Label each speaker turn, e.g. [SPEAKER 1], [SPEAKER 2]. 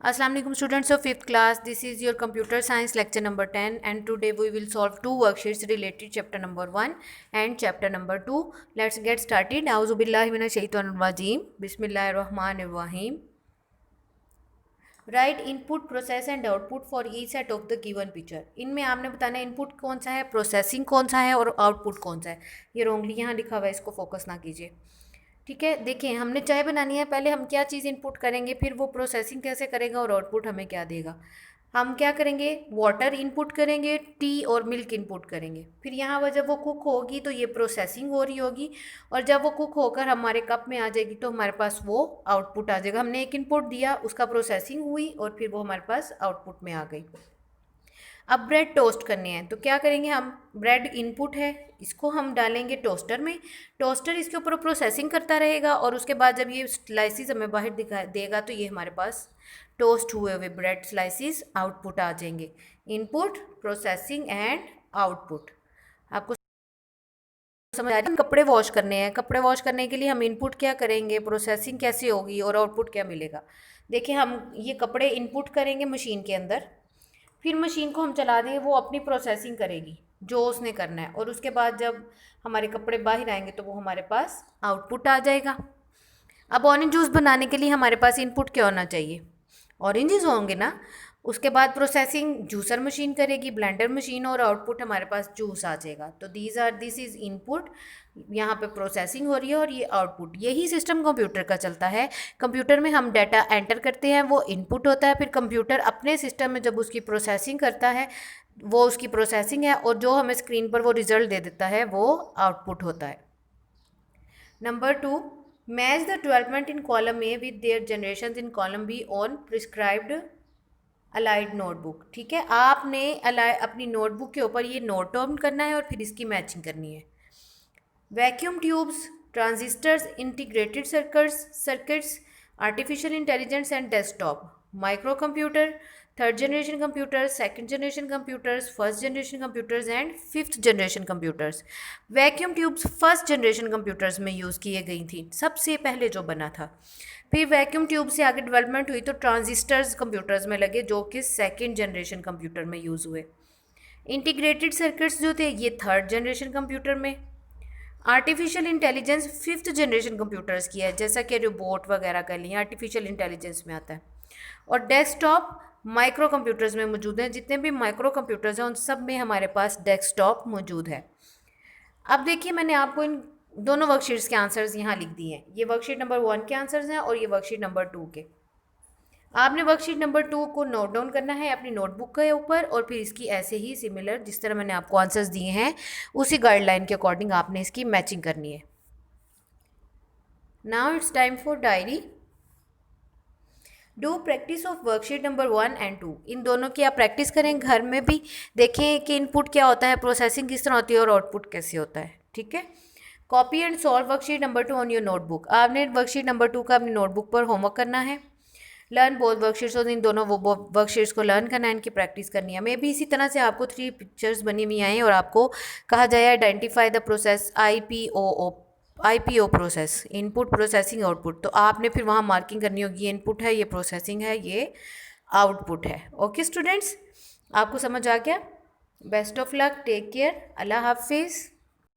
[SPEAKER 1] Assalamu alaikum students of 5th class. This is your computer science lecture number 10 and today we will solve two worksheets related chapter number 1 and chapter number 2. Let's get started. A'udhu billahi minash shaitanir rajim. Bismillahir rahmanir rahim. Write input, process and output for each set of the given picture. इनमें आपने बताना है input कौन सा है, processing कौन सा है और आउटपुट कौन सा है. ये रॉन्गली यहाँ लिखा हुआ है, इसको फोकस ना कीजिए. ठीक है, देखिए हमने चाय बनानी है, पहले हम क्या चीज़ इनपुट करेंगे, फिर वो प्रोसेसिंग कैसे करेगा और आउटपुट हमें क्या देगा. हम क्या करेंगे, वाटर इनपुट करेंगे, टी और मिल्क इनपुट करेंगे. फिर यहाँ पर जब वो कुक होगी तो ये प्रोसेसिंग हो रही होगी और जब वो कुक होकर हमारे कप में आ जाएगी तो हमारे पास वो आउटपुट आ जाएगा. हमने एक इनपुट दिया, उसका प्रोसेसिंग हुई और फिर वो हमारे पास आउटपुट में आ गई. अब ब्रेड टोस्ट करने हैं तो क्या करेंगे, हम ब्रेड इनपुट है, इसको हम डालेंगे टोस्टर में. टोस्टर इसके ऊपर प्रोसेसिंग करता रहेगा और उसके बाद जब ये स्लाइसिस हमें बाहर दिखा देगा तो ये हमारे पास टोस्ट हुए हुए ब्रेड स्लाइसिस आउटपुट आ जाएंगे. Input, processing and output. आपको समझ आ रही है. कपड़े वॉश करने हैं, कपड़े वॉश करने के लिए हम इनपुट क्या करेंगे, प्रोसेसिंग कैसे होगी और आउटपुट क्या मिलेगा. देखिए हम ये कपड़े इनपुट करेंगे मशीन के अंदर, फिर मशीन को हम चला देंगे, वो अपनी प्रोसेसिंग करेगी जो उसने करना है और उसके बाद जब हमारे कपड़े बाहर आएंगे तो वो हमारे पास आउटपुट आ जाएगा. अब ऑरेंज जूस बनाने के लिए हमारे पास इनपुट क्या होना चाहिए, ऑरेंजेस होंगे ना. उसके बाद प्रोसेसिंग जूसर मशीन करेगी, ब्लेंडर मशीन, और आउटपुट हमारे पास जूस आ जाएगा. तो दिस इज़ इनपुट, यहाँ पे प्रोसेसिंग हो रही है और ये आउटपुट. यही सिस्टम कंप्यूटर का चलता है. कंप्यूटर में हम डाटा एंटर करते हैं, वो इनपुट होता है, फिर कंप्यूटर अपने सिस्टम में जब उसकी प्रोसेसिंग करता है वो उसकी प्रोसेसिंग है और जो हमें स्क्रीन पर वो रिजल्ट दे देता है वो आउटपुट होता है. Number 2, match the development in column A with their generation in column be on prescribed allied notebook. ठीक है, आपने अपनी नोटबुक के ऊपर ये नोट डाउन करना है और फिर इसकी मैचिंग करनी है. Vacuum tubes, transistors, integrated circuits, artificial intelligence and desktop, micro computer, third generation computers, second generation computers, first generation computers and fifth generation computers. Vacuum tubes first generation computers में use किए गई थी, सबसे पहले जो बना था. फिर वैक्यूम ट्यूब से आगे डेवलपमेंट हुई तो ट्रांजिस्टर्स कंप्यूटर्स में लगे जो कि सेकंड जनरेशन कंप्यूटर में यूज़ हुए. इंटीग्रेटेड सर्किट्स जो थे ये थर्ड जनरेशन कंप्यूटर में. Artificial intelligence fifth generation computers की है, जैसा कि रोबोट वगैरह कर लिए आर्टिफिशियल इंटेलिजेंस में आता है. और डेस्कटॉप माइक्रो कंप्यूटर्स में मौजूद हैं. जितने भी माइक्रो कंप्यूटर्स हैं उन सब में हमारे पास डेस्कटॉप मौजूद है. अब देखिए मैंने आपको इन दोनों वर्कशीट्स के आंसर्स यहाँ लिख दिए हैं. ये वर्कशीट नंबर 1 के आंसर्स हैं और ये वर्कशीट नंबर 2 के. आपने वर्कशीट नंबर 2 को नोट डाउन करना है अपनी नोटबुक के ऊपर और फिर इसकी ऐसे ही सिमिलर जिस तरह मैंने आपको आंसर्स दिए हैं उसी गाइडलाइन के अकॉर्डिंग आपने इसकी मैचिंग करनी है. Now it's time for diary. Do practice of worksheet number 1 and 2. इन दोनों की आप प्रैक्टिस करें, घर में भी देखें कि इनपुट क्या होता है, प्रोसेसिंग किस तरह होती है और आउटपुट कैसे होता है. ठीक है, copy and solve worksheet number 2 on your notebook. आपने वर्कशीट नंबर 2 का अपनी नोटबुक पर होमवर्क करना है. लर्न बोथ वर्कशीट्स, और इन दोनों वो वर्कशीट्स को लर्न करना है, इनकी प्रैक्टिस करनी है. मे भी इसी तरह से आपको 3 पिक्चर्स बनी हुई आएँ और आपको कहा जाए identify the process IPO process, input, processing, output. तो आपने फिर वहाँ मार्किंग करनी होगी, ये इनपुट है, ये प्रोसेसिंग है, ये आउटपुट है. ओके स्टूडेंट्स, आपको समझ आ गया. Best of luck, take care, अल्लाह हाफिज़.